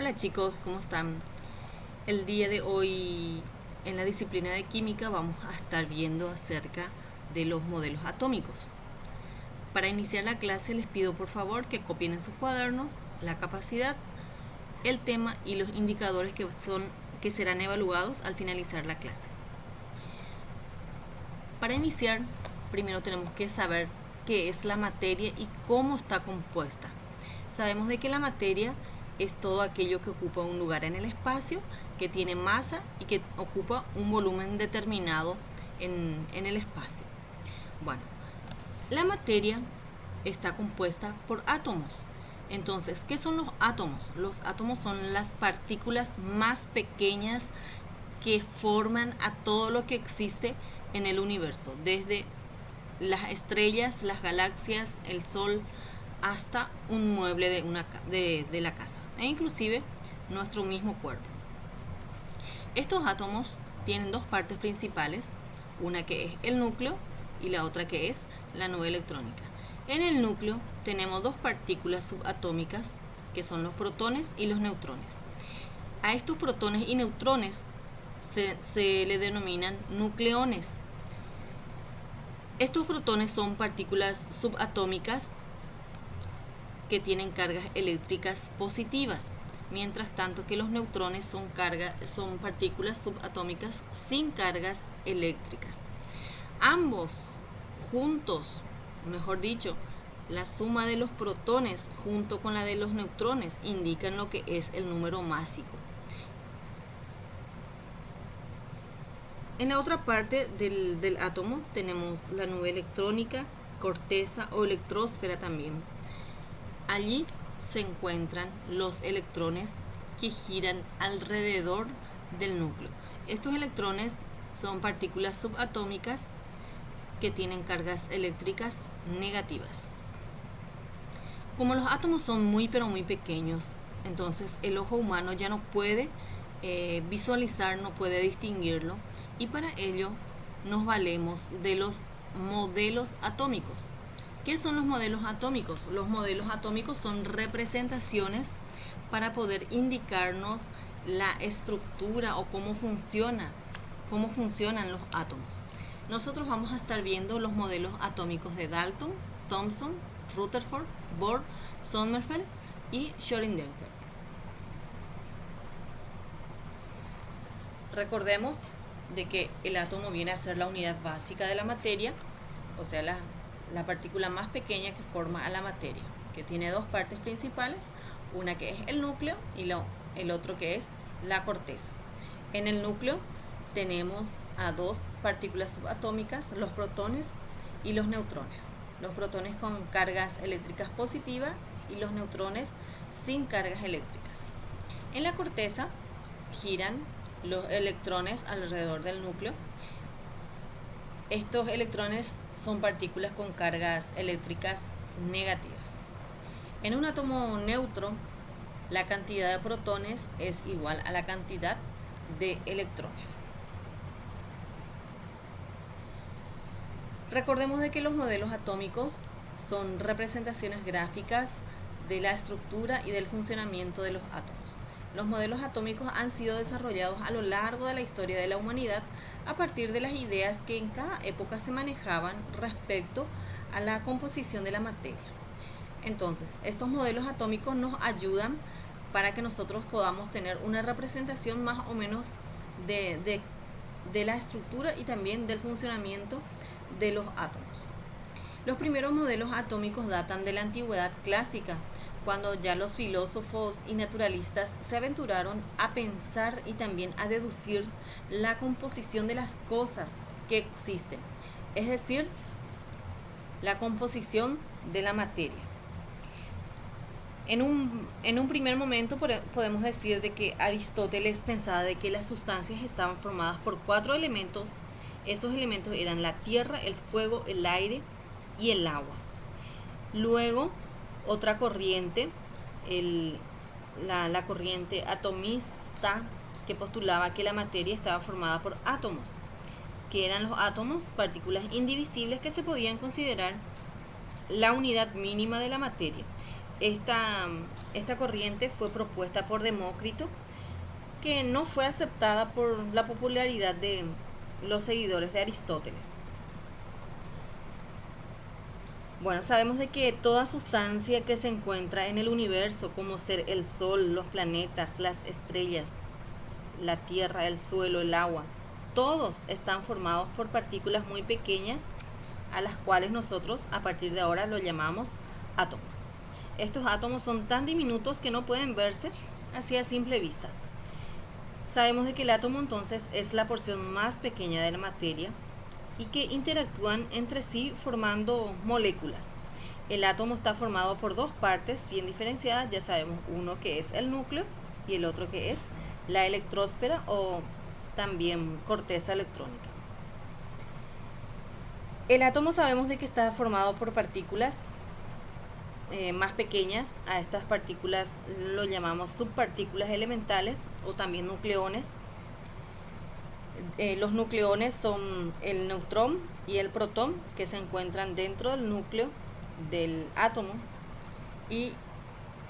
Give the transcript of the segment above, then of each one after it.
Hola chicos, ¿cómo están? El día de hoy en la disciplina de química vamos a estar viendo acerca de los modelos atómicos. Para iniciar la clase les pido por favor que copien en sus cuadernos la capacidad, el tema y los indicadores que serán evaluados al finalizar la clase. Para iniciar, primero tenemos que saber qué es la materia y cómo está compuesta. Sabemos de que la materia es todo aquello que ocupa un lugar en el espacio, que tiene masa y que ocupa un volumen determinado en el espacio. Bueno, la materia está compuesta por átomos. Entonces, ¿qué son los átomos? Los átomos son las partículas más pequeñas que forman a todo lo que existe en el universo, desde las estrellas, las galaxias, el sol, hasta un mueble de la casa, e inclusive nuestro mismo cuerpo. Estos átomos tienen dos partes principales, una que es el núcleo y la otra que es la nube electrónica. En el núcleo tenemos dos partículas subatómicas, que son los protones y los neutrones. A estos protones y neutrones se le denominan nucleones. Estos protones son partículas subatómicas que tienen cargas eléctricas positivas, mientras tanto que los neutrones son partículas subatómicas sin cargas eléctricas. Ambos juntos, mejor dicho, la suma de los protones junto con la de los neutrones indican lo que es el número másico. En la otra parte del átomo tenemos la nube electrónica, corteza o electrósfera también. Allí se encuentran los electrones que giran alrededor del núcleo. Estos electrones son partículas subatómicas que tienen cargas eléctricas negativas. Como los átomos son muy pequeños, entonces el ojo humano ya no puede visualizar, no puede distinguirlo, y para ello nos valemos de los modelos atómicos. ¿Qué son los modelos atómicos? Los modelos atómicos son representaciones para poder indicarnos la estructura o cómo funcionan los átomos. Nosotros vamos a estar viendo los modelos atómicos de Dalton, Thomson, Rutherford, Bohr, Sommerfeld y Schrödinger. Recordemos de que el átomo viene a ser la unidad básica de la materia, o sea, la partícula más pequeña que forma a la materia, que tiene dos partes principales, una que es el núcleo y el otro que es la corteza. En el núcleo tenemos a dos partículas subatómicas, los protones y los neutrones. Los protones con cargas eléctricas positivas y los neutrones sin cargas eléctricas. En la corteza giran los electrones alrededor del núcleo. Estos electrones son partículas con cargas eléctricas negativas. En un átomo neutro, la cantidad de protones es igual a la cantidad de electrones. Recordemos de que los modelos atómicos son representaciones gráficas de la estructura y del funcionamiento de los átomos. Los modelos atómicos han sido desarrollados a lo largo de la historia de la humanidad a partir de las ideas que en cada época se manejaban respecto a la composición de la materia. Entonces, estos modelos atómicos nos ayudan para que nosotros podamos tener una representación más o menos de la estructura y también del funcionamiento de los átomos. Los primeros modelos atómicos datan de la antigüedad clásica, cuando ya los filósofos y naturalistas se aventuraron a pensar y también a deducir la composición de las cosas que existen, es decir, la composición de la materia. En un primer momento podemos decir de que Aristóteles pensaba de que las sustancias estaban formadas por 4 elementos. Esos elementos eran la tierra, el fuego, el aire y el agua. Luego, otra corriente, la corriente atomista, que postulaba que la materia estaba formada por átomos, que eran los átomos, partículas indivisibles que se podían considerar la unidad mínima de la materia. esta corriente fue propuesta por Demócrito, que no fue aceptada por la popularidad de los seguidores de Aristóteles. Bueno, sabemos de que toda sustancia que se encuentra en el universo, como ser el Sol, los planetas, las estrellas, la tierra, el suelo, el agua, todos están formados por partículas muy pequeñas, a las cuales nosotros a partir de ahora lo llamamos átomos. Estos átomos son tan diminutos que no pueden verse así a simple vista. Sabemos de que el átomo entonces es la porción más pequeña de la materia y que interactúan entre sí formando moléculas. El átomo está formado por dos partes bien diferenciadas, ya sabemos, uno que es el núcleo y el otro que es la electrósfera o también corteza electrónica. El átomo sabemos de que está formado por partículas más pequeñas. A estas partículas lo llamamos subpartículas elementales o también nucleones. Los nucleones son el neutrón y el protón, que se encuentran dentro del núcleo del átomo, y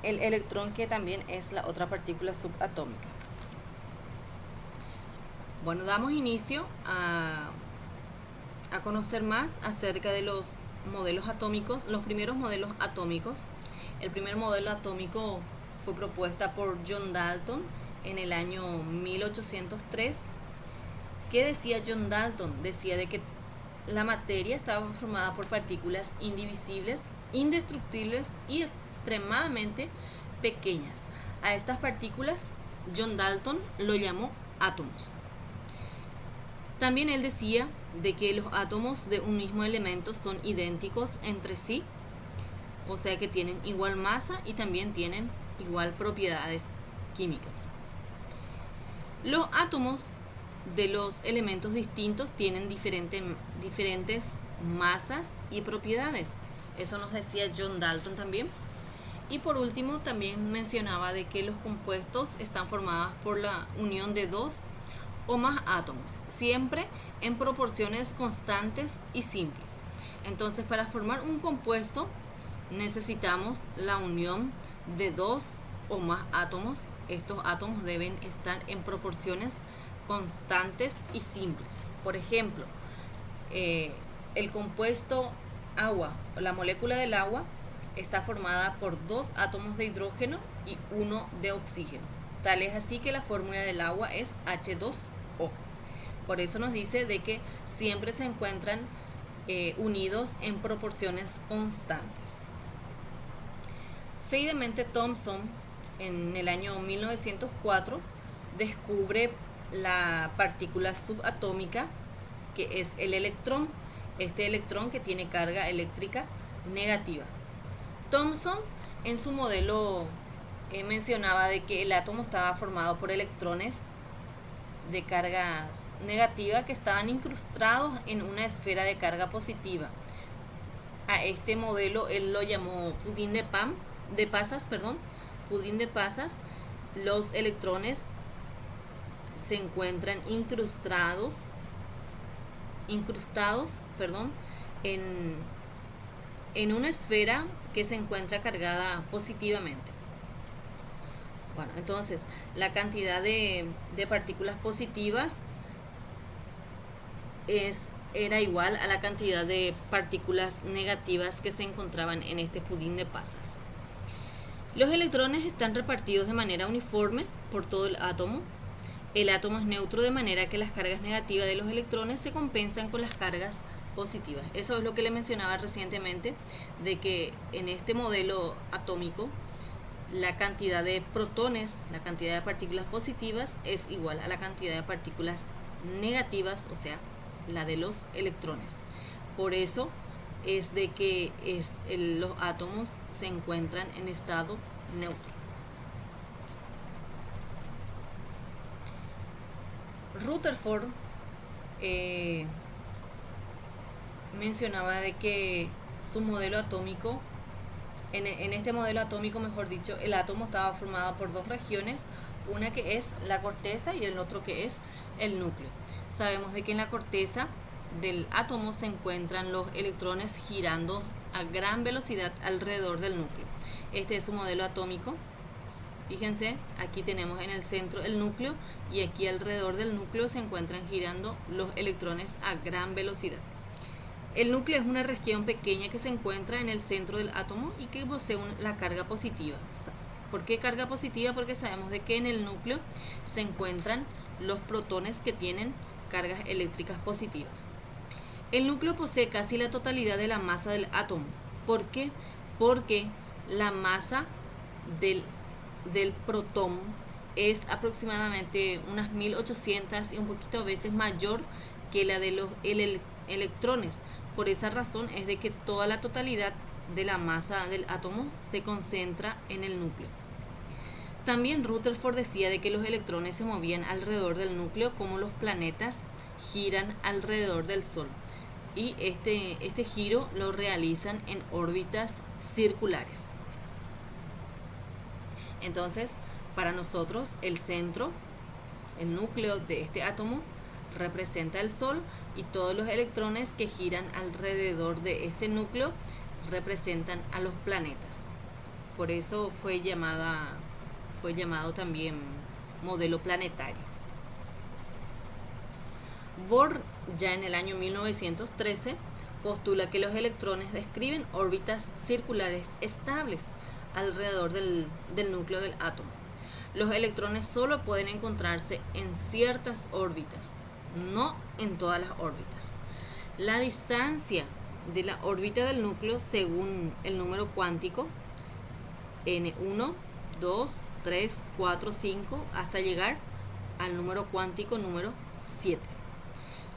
el electrón, que también es la otra partícula subatómica. Bueno, damos inicio a conocer más acerca de los modelos atómicos, los primeros modelos atómicos. El primer modelo atómico fue propuesta por John Dalton en el año 1803. ¿Qué decía John Dalton? Decía de que la materia estaba formada por partículas indivisibles, indestructibles y extremadamente pequeñas. A estas partículas John Dalton lo llamó átomos. También él decía de que los átomos de un mismo elemento son idénticos entre sí, o sea que tienen igual masa y también tienen igual propiedades químicas. Los átomos de los elementos distintos tienen diferentes masas y propiedades. Eso nos decía John Dalton también. Y por último también mencionaba de que los compuestos están formados por la unión de dos o más átomos, siempre en proporciones constantes y simples. Entonces, para formar un compuesto necesitamos la unión de dos o más átomos. Estos átomos deben estar en proporciones constantes y simples. Por ejemplo, el compuesto agua, la molécula del agua, está formada por dos átomos de hidrógeno y uno de oxígeno. Tal es así que la fórmula del agua es H2O. Por eso nos dice de que siempre se encuentran unidos en proporciones constantes. Seguidamente Thomson, en el año 1904, descubre la partícula subatómica, que es el electrón. Este electrón que tiene carga eléctrica negativa. Thomson en su modelo mencionaba de que el átomo estaba formado por electrones de carga negativa que estaban incrustados en una esfera de carga positiva. A este modelo él lo llamó pudín de pasas. Los electrones se encuentran incrustados en una esfera que se encuentra cargada positivamente. Bueno, entonces la cantidad de partículas positivas era igual a la cantidad de partículas negativas que se encontraban en este pudín de pasas. Los electrones están repartidos de manera uniforme por todo el átomo. El átomo es neutro, de manera que las cargas negativas de los electrones se compensan con las cargas positivas. Eso es lo que le mencionaba recientemente, de que en este modelo atómico la cantidad de protones, la cantidad de partículas positivas es igual a la cantidad de partículas negativas, o sea, la de los electrones. Por eso es de que los átomos se encuentran en estado neutro. Rutherford mencionaba de que su modelo atómico, en este modelo atómico, mejor dicho, el átomo estaba formado por dos regiones, una que es la corteza y el otro que es el núcleo. Sabemos de que en la corteza del átomo se encuentran los electrones girando a gran velocidad alrededor del núcleo. Este es su modelo atómico. Fíjense, aquí tenemos en el centro el núcleo y aquí alrededor del núcleo se encuentran girando los electrones a gran velocidad. El núcleo es una región pequeña que se encuentra en el centro del átomo y que posee la carga positiva. ¿Por qué carga positiva? Porque sabemos de que en el núcleo se encuentran los protones que tienen cargas eléctricas positivas. El núcleo posee casi la totalidad de la masa del átomo. ¿Por qué? Porque la masa del protón es aproximadamente unas 1800 y un poquito a veces mayor que la de los electrones. Por esa razón es de que toda la totalidad de la masa del átomo se concentra en el núcleo. También Rutherford decía de que los electrones se movían alrededor del núcleo como los planetas giran alrededor del Sol. Y este giro lo realizan en órbitas circulares. Entonces, para nosotros el centro, el núcleo de este átomo, representa el Sol y todos los electrones que giran alrededor de este núcleo representan a los planetas. Por eso fue llamado también modelo planetario. Bohr, ya en el año 1913, postula que los electrones describen órbitas circulares estables alrededor del núcleo del átomo. Los electrones solo pueden encontrarse en ciertas órbitas, no en todas las órbitas. La distancia de la órbita del núcleo según el número cuántico N1, 2, 3, 4, 5 hasta llegar al número cuántico número 7.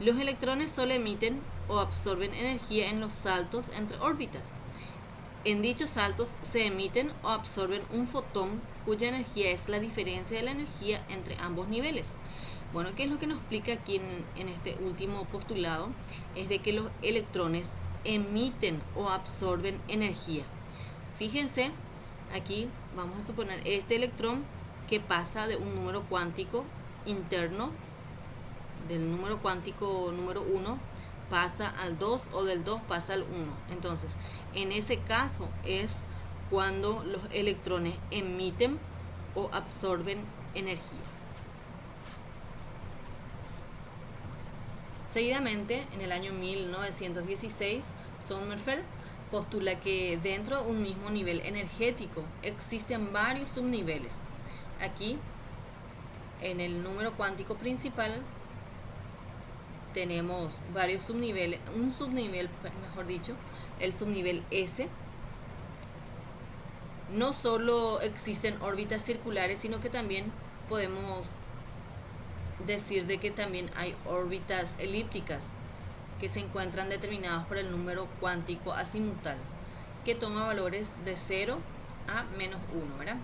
Los electrones solo emiten o absorben energía en los saltos entre órbitas. En dichos saltos se emiten o absorben un fotón cuya energía es la diferencia de la energía entre ambos niveles. Bueno, ¿qué es lo que nos explica aquí en este último postulado? Es de que los electrones emiten o absorben energía. Fíjense, aquí vamos a suponer este electrón que pasa de un número cuántico interno, del número cuántico número 1, pasa al 2 o del 2 pasa al 1. Entonces, en ese caso es cuando los electrones emiten o absorben energía. Seguidamente, en el año 1916, Sommerfeld postula que dentro de un mismo nivel energético existen varios subniveles. Aquí, en el número cuántico principal, tenemos varios subniveles, un subnivel, mejor dicho, el subnivel S. No solo existen órbitas circulares, sino que también podemos decir de que también hay órbitas elípticas que se encuentran determinadas por el número cuántico azimutal, que toma valores de 0 a menos 1, ¿verdad?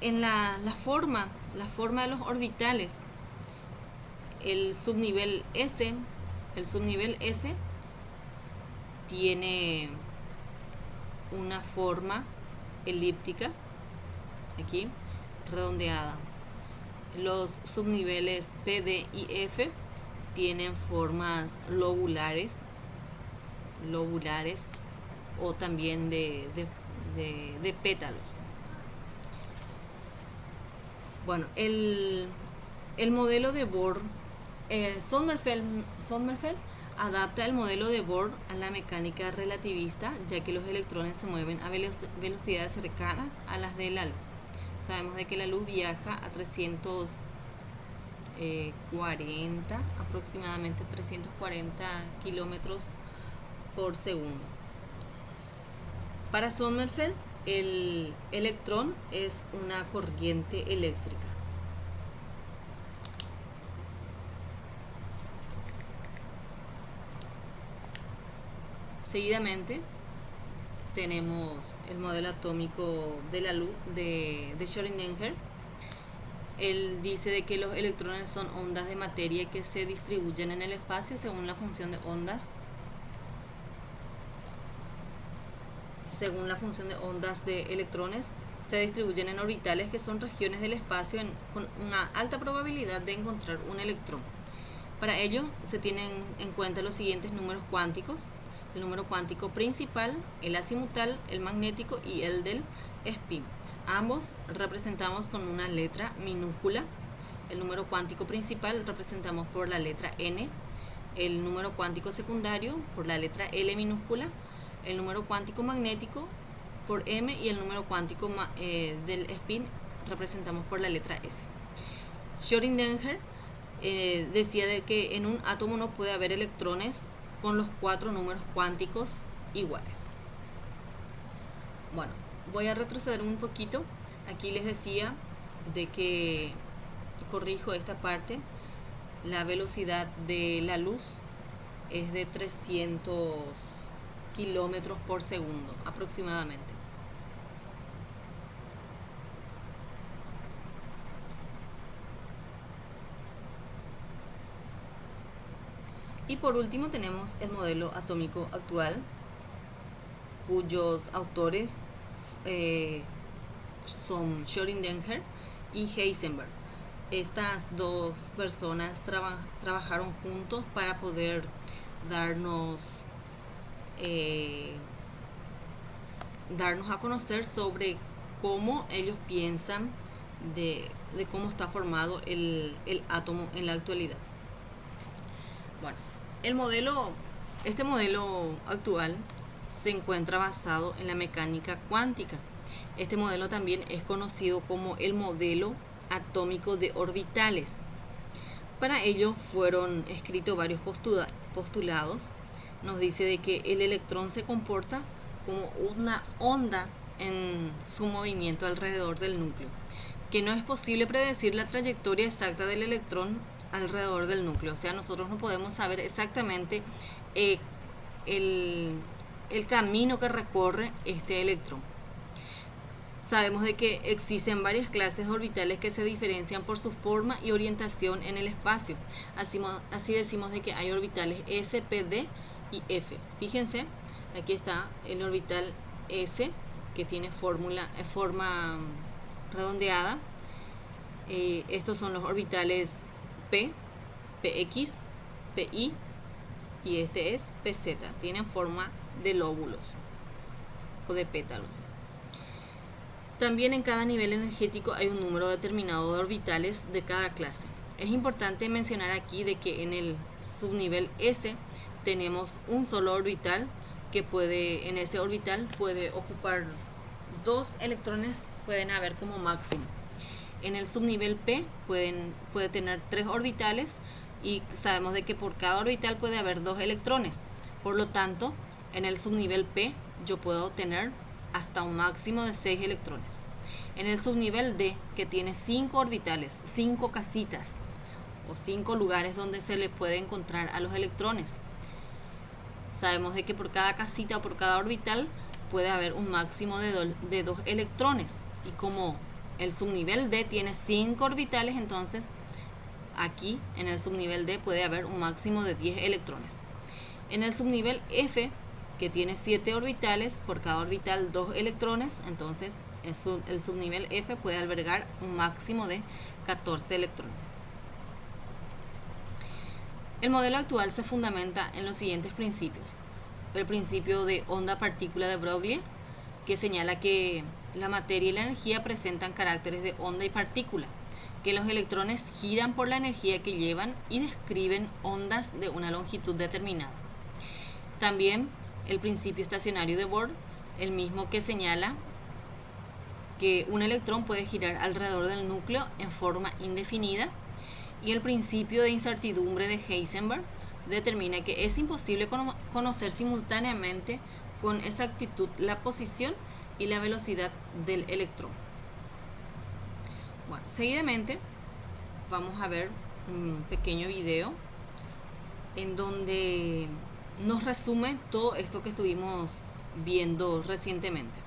En la forma de los orbitales, el subnivel S tiene una forma elíptica, aquí, redondeada. Los subniveles P, D y F tienen formas lobulares o también de pétalos. Bueno, el modelo de Bohr, Sommerfeld adapta el modelo de Bohr a la mecánica relativista, ya que los electrones se mueven a velocidades cercanas a las de la luz. Sabemos de que la luz viaja a 340, aproximadamente 340 kilómetros por segundo. Para Sommerfeld, el electrón es una corriente eléctrica. Seguidamente tenemos el modelo atómico de la luz de Schrödinger. Él dice de que los electrones son ondas de materia que se distribuyen en el espacio según la función de ondas. Según la función de ondas de electrones, se distribuyen en orbitales que son regiones del espacio con una alta probabilidad de encontrar un electrón. Para ello se tienen en cuenta los siguientes números cuánticos. el número cuántico principal, el azimutal, el magnético y el del spin. Ambos representamos con una letra minúscula. El número cuántico principal representamos por la letra N, el número cuántico secundario por la letra L minúscula, el número cuántico magnético por M y el número cuántico del spin representamos por la letra S. Schrödinger decía de que en un átomo no puede haber electrones con los 4 números cuánticos iguales. Bueno, voy a retroceder un poquito. Aquí les decía de que, corrijo esta parte, la velocidad de la luz es de 300 kilómetros por segundo aproximadamente. Y por último tenemos el modelo atómico actual, cuyos autores son Schrödinger y Heisenberg. Estas dos personas trabajaron juntos para poder darnos a conocer sobre cómo ellos piensan de cómo está formado el átomo en la actualidad. Bueno, este modelo actual se encuentra basado en la mecánica cuántica. Este modelo también es conocido como el modelo atómico de orbitales. Para ello fueron escritos varios postulados. Nos dice de que el electrón se comporta como una onda en su movimiento alrededor del núcleo, que no es posible predecir la trayectoria exacta del electrón alrededor del núcleo. O sea, nosotros no podemos saber exactamente el camino que recorre este electrón. Sabemos de que existen varias clases orbitales que se diferencian por su forma y orientación en el espacio. Así decimos de que hay orbitales S, P, D y F. Fíjense, aquí está el orbital S, que tiene forma redondeada. Estos son los orbitales P, PX, PI y este es PZ. Tienen forma de lóbulos o de pétalos. También en cada nivel energético hay un número determinado de orbitales de cada clase. Es importante mencionar aquí de que en el subnivel S tenemos un solo orbital que en ese orbital puede ocupar 2 electrones, pueden haber como máximo. En el subnivel P puede tener 3 orbitales y sabemos de que por cada orbital puede haber 2 electrones. Por lo tanto, en el subnivel P yo puedo tener hasta un máximo de 6 electrones. En el subnivel D, que tiene 5 orbitales, 5 casitas o 5 lugares donde se le puede encontrar a los electrones, sabemos de que por cada casita o por cada orbital puede haber un máximo de 2 electrones. Y como el subnivel D tiene 5 orbitales, entonces aquí en el subnivel D puede haber un máximo de 10 electrones. En el subnivel F, que tiene 7 orbitales, por cada orbital 2 electrones, entonces el subnivel F puede albergar un máximo de 14 electrones. El modelo actual se fundamenta en los siguientes principios. El principio de onda-partícula de Broglie, que señala que la materia y la energía presentan caracteres de onda y partícula, que los electrones giran por la energía que llevan y describen ondas de una longitud determinada. También el principio estacionario de Bohr, el mismo que señala que un electrón puede girar alrededor del núcleo en forma indefinida, y el principio de incertidumbre de Heisenberg determina que es imposible conocer simultáneamente con exactitud la posición y la velocidad del electrón. Bueno, seguidamente vamos a ver un pequeño video en donde nos resume todo esto que estuvimos viendo recientemente.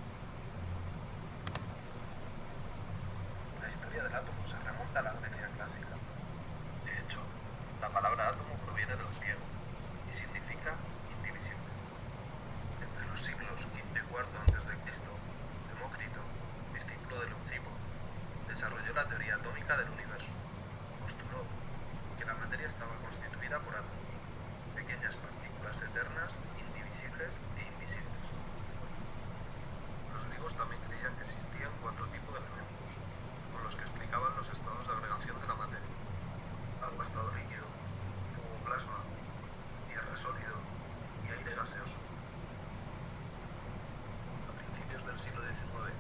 La historia del átomo se remonta a la Grecia clásica. De hecho, la palabra átomo proviene del griego y significa indivisible. Entre los siglos V y IV a.C., Demócrito, discípulo de Leucipo, desarrolló la teoría atómica del universo. Postuló que la materia estaba constituida por átomos, pequeñas partículas eternas, indivisibles siglo XIX,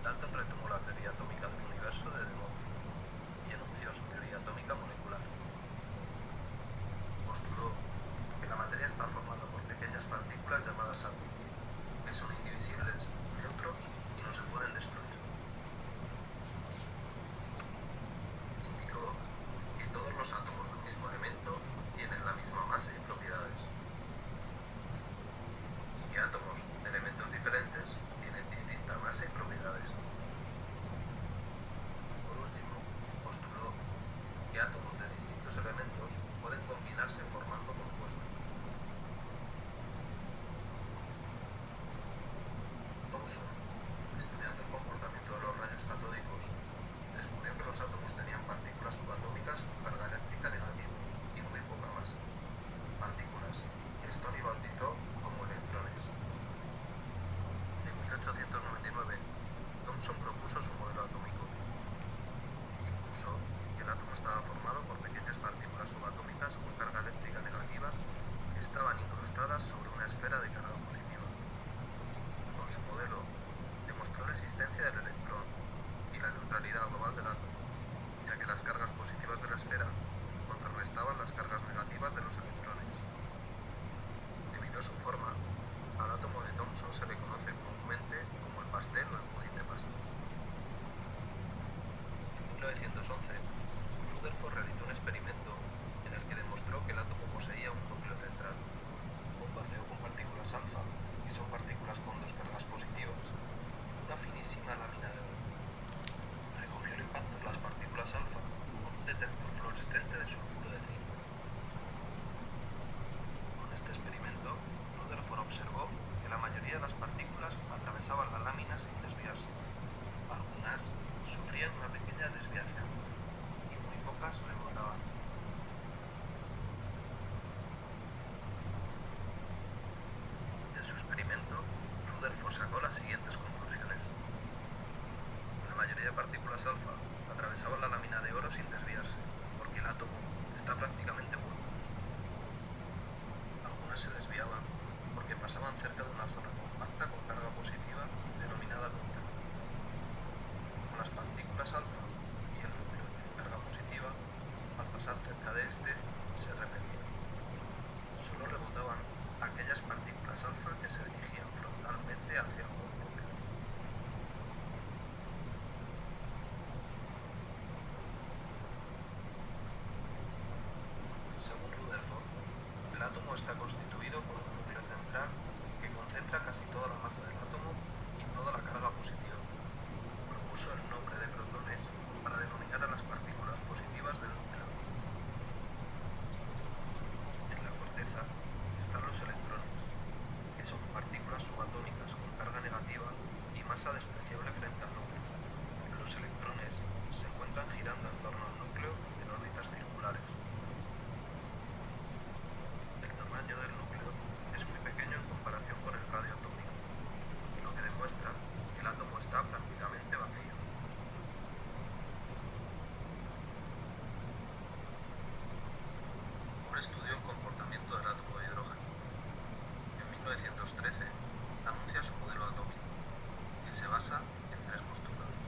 Dalton retomó la teoría atómica del universo de De Morgan y enunció su teoría atómica molecular. Postuló que la materia está formada por pequeñas partículas llamadas átomos, que son indivisibles, neutros y no se pueden destruir. Indicó que todos los átomos de un mismo elemento tienen la misma masa y propiedades, y que átomos de elementos diferentes tienen distinta masa y propiedades. Por último, postuló que átomos de distintos elementos pueden combinarse formando compuestos. Thomson, estudiando el comportamiento de los rayos catódicos, descubrió que los átomos tenían partículas subatómicas con carga eléctrica negativa y muy poca masa, partículas que Stoney bautizó como electrones. En 1899, Thomson propuso su modelo atómico. Expuso que el átomo estaba formado por pequeñas partículas subatómicas con carga eléctrica negativa que estaban incrustadas sobre una esfera de carga positiva. Con su modelo, demostró la existencia del electrón y la neutralidad global del átomo, ya que las cargas positivas de la esfera contrarrestaban las cargas negativas de los electrones. Debido a su forma, al átomo de Thomson se le conoce comúnmente como el pastel o el pudín de pasta. En 1911, Rutherford realizó un experimento en el que demostró que el átomo poseía un núcleo central. Bombardeó con partículas alfa, que son partículas con dos cargas positivas, una finísima lámina de oro. Recogió el impacto de las partículas alfa con un detector fluorescente de sulfuro de zinc. Con este experimento, Rutherford observó que la mayoría de las partículas atravesaban la lámina sin desviarse. Algunas sufrían una pequeña desviación y muy pocas rebotaban. De su experimento, Rutherford sacó las siguientes conclusiones. La mayoría de partículas alfa atravesaban la lámina de oro sin desviarse, porque el átomo está prácticamente muerto. Algunas se desviaban porque pasaban cerca de una zona compacta con carga positiva denominada núcleo. Como las partículas alfa y el núcleo tienen carga positiva, al pasar cerca de este se repetían. Solo rebotaban aquellas partículas alfa que se dirigían frontalmente hacia el nuevo núcleo. Según Rutherford, el átomo está constituido por un núcleo central que concentra casi toda la masa del átomo y toda la carga positiva. Propuso el nombre de protones para denominar a las partículas positivas del núcleo. En la corteza están los electrones, que son partículas subatómicas con carga negativa y masa despreciable frente al núcleo. Los electrones se encuentran girando en torno al núcleo en órbitas circulares. El tamaño del núcleo es muy pequeño en comparación con el radio atómico, lo que demuestra que el átomo está prácticamente vacío. Moore estudió el comportamiento del átomo de hidrógeno. En 1913 anuncia su modelo atómico, que se basa en tres postulados.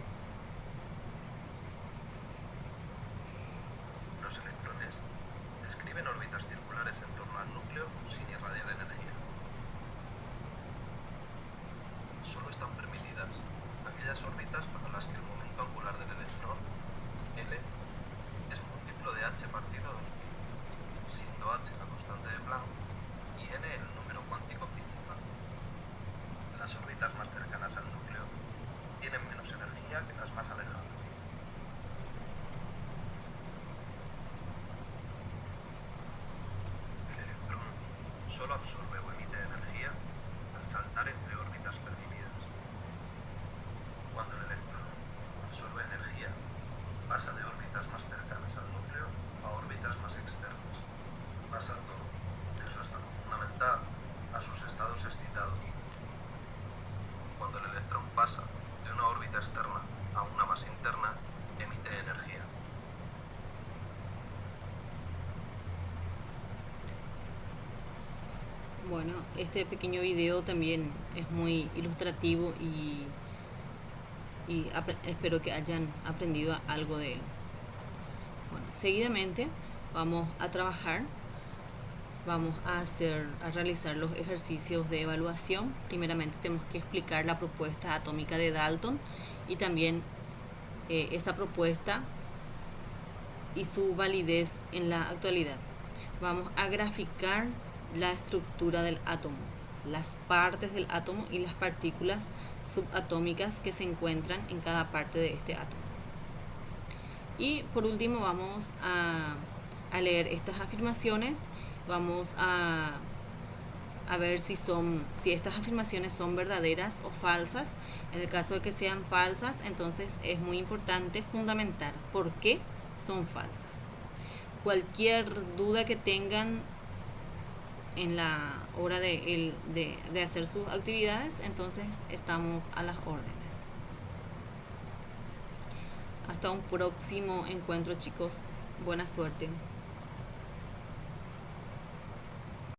Los electrones describen órbitas circulares en torno al núcleo sin irradiar energía. Solo están permitidas aquellas órbitas para las que el momento angular del electrón, L, es múltiplo de h partido 2pi, siendo h la constante de Planck y n el número cuántico principal. Las órbitas más cercanas al núcleo tienen menos energía que las más alejadas. El electrón solo absorbe o emite energía al saltar entre órbitas permitidas. Cuando el electrón absorbe energía, pasa de órbitas más cercanas al núcleo a órbitas más externas, pasando de su estado fundamental a sus estados excitados. Cuando el electrón pasa de una órbita externa a una más interna, emite energía. Bueno, este pequeño video también es muy ilustrativo y espero que hayan aprendido algo de él. Bueno, seguidamente vamos a trabajar, vamos a realizar los ejercicios de evaluación. Primeramente tenemos que explicar la propuesta atómica de Dalton y también esta propuesta y su validez en la actualidad. Vamos a graficar la estructura del átomo, las partes del átomo y las partículas subatómicas que se encuentran en cada parte de este átomo. Y por último vamos a leer estas afirmaciones, vamos a ver si estas afirmaciones son verdaderas o falsas. En el caso de que sean falsas, entonces es muy importante fundamentar por qué son falsas. Cualquier duda que tengan en la hora de hacer sus actividades, entonces estamos a las órdenes. Hasta un próximo encuentro, chicos. Buena suerte.